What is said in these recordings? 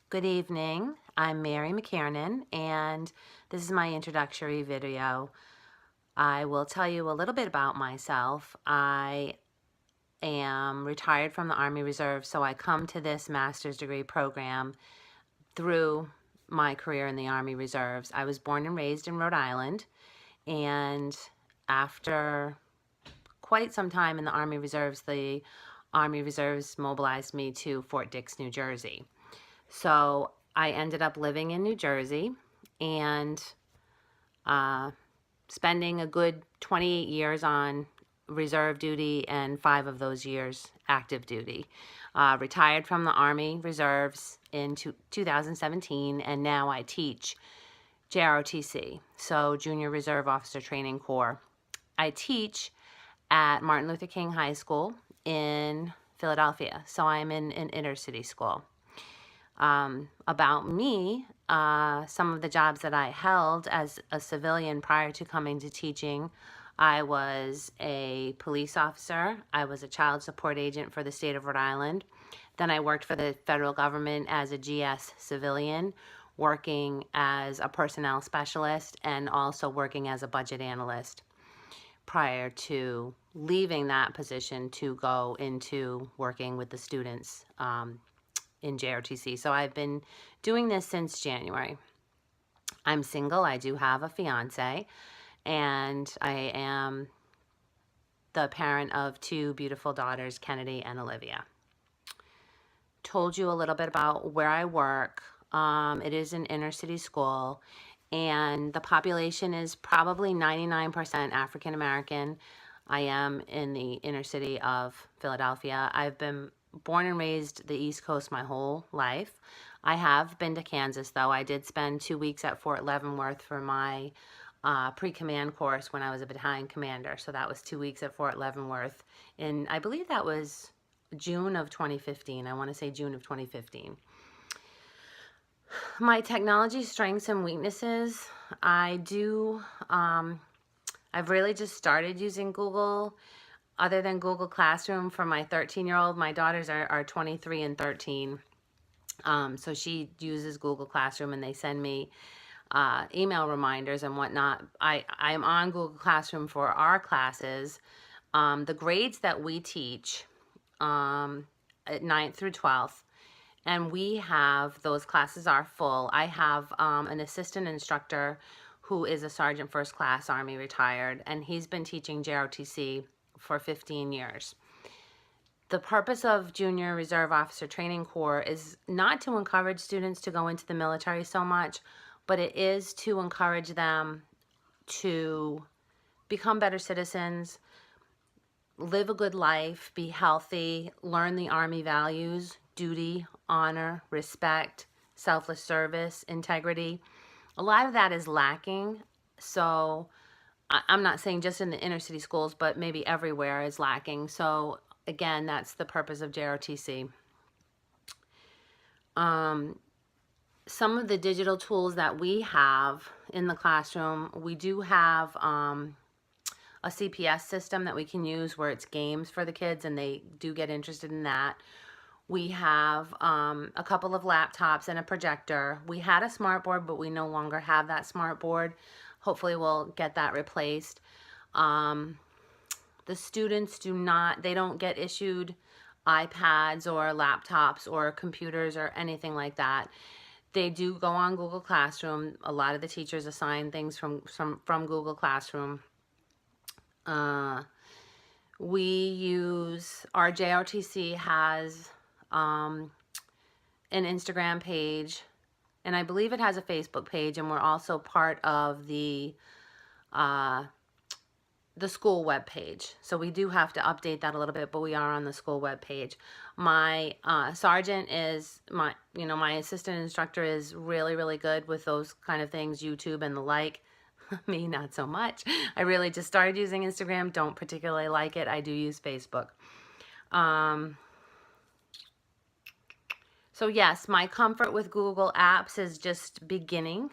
Good evening. I'm Mary McKiernan, and this is my introductory video. I will tell you a little bit about myself. I am retired from the Army Reserve, so I come to this master's degree program through my career in the Army Reserves. I was born and raised in Rhode Island, and after quite some time in the Army Reserves, the Army Reserves mobilized me to Fort Dix, New Jersey. So I ended up living in New Jersey and spending a good 28 years on reserve duty and 5 of those years active duty. Retired from the Army Reserves in 2017, and now I teach JROTC, so Junior Reserve Officer Training Corps. I teach at Martin Luther King High School in Philadelphia, so I'm in an inner city school. About me, some of the jobs that I held as a civilian prior to coming to teaching. I was a police officer. I was a child support agent for the state of Rhode Island. Then I worked for the federal government as a GS civilian, working as a personnel specialist and also working as a budget analyst prior to leaving that position to go into working with the students in JROTC. So I've been doing this since January. I'm single. I do have a fiance, and I am the parent of 2 beautiful daughters, Kennedy and Olivia. Told you a little bit about where I work. It is an inner city school, and the population is probably 99% African American. I am in the inner city of Philadelphia. I've been born and raised the East Coast my whole life. I have been to Kansas, though. I did spend 2 weeks at Fort Leavenworth for my pre-command course when I was a battalion commander. So that was 2 weeks at Fort Leavenworth. And I believe that was June of 2015. I want to say June of 2015. My technology strengths and weaknesses. I've really just started using Google. Other than Google Classroom for my 13-year-old, my daughters are 23 and 13. So she uses Google Classroom, and they send me email reminders and whatnot. I'm on Google Classroom for our classes. The grades that we teach at 9th through 12th, and we have, those classes are full. I have an assistant instructor who is a Sergeant First Class Army retired, and he's been teaching JROTC for 15 years. The purpose of Junior Reserve Officer Training Corps is not to encourage students to go into the military so much, but it is to encourage them to become better citizens, live a good life, be healthy, learn the Army values, duty, honor, respect, selfless service, integrity. A lot of that is lacking, so I'm not saying just in the inner city schools, but maybe everywhere is lacking. So again, that's the purpose of JROTC. Some of the digital tools that we have in the classroom, we do have a CPS system that we can use where it's games for the kids, and they do get interested in that. We have a couple of laptops and a projector. We had a smart board, but we no longer have that smart board. Hopefully we'll get that replaced. The students they don't get issued iPads or laptops or computers or anything like that. They do go on Google Classroom. A lot of the teachers assign things from Google Classroom. We use, our JROTC has an Instagram page, and I believe it has a Facebook page, and we're also part of the school web page. So we do have to update that a little bit, but we are on the school web page. My sergeant is, my assistant instructor is really, really good with those kind of things, YouTube and the like. Me, not so much. I really just started using Instagram, don't particularly like it. I do use Facebook. So yes, my comfort with Google Apps is just beginning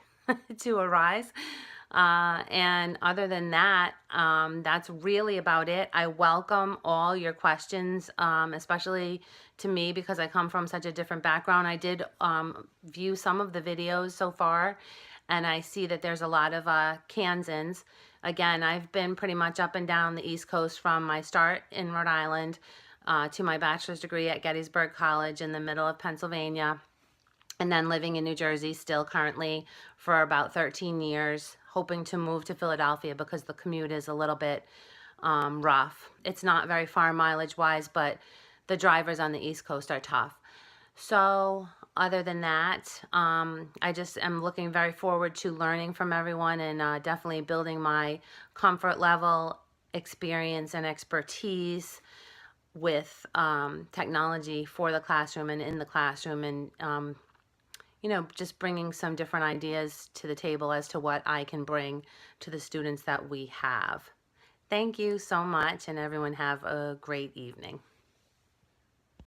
to arise. And other than that, that's really about it. I welcome all your questions, especially to me because I come from such a different background. I did view some of the videos so far, and I see that there's a lot of Kansans. Again, I've been pretty much up and down the East Coast from my start in Rhode Island to my bachelor's degree at Gettysburg College in the middle of Pennsylvania, and then living in New Jersey still currently for about 13 years, hoping to move to Philadelphia because the commute is a little bit rough. It's not very far mileage-wise, but the drivers on the East Coast are tough. So other than that, I just am looking very forward to learning from everyone and definitely building my comfort level, experience, and expertise with technology for the classroom and in the classroom, and you know, just bringing some different ideas to the table as to what I can bring to the students that we have. Thank you so much, and everyone have a great evening.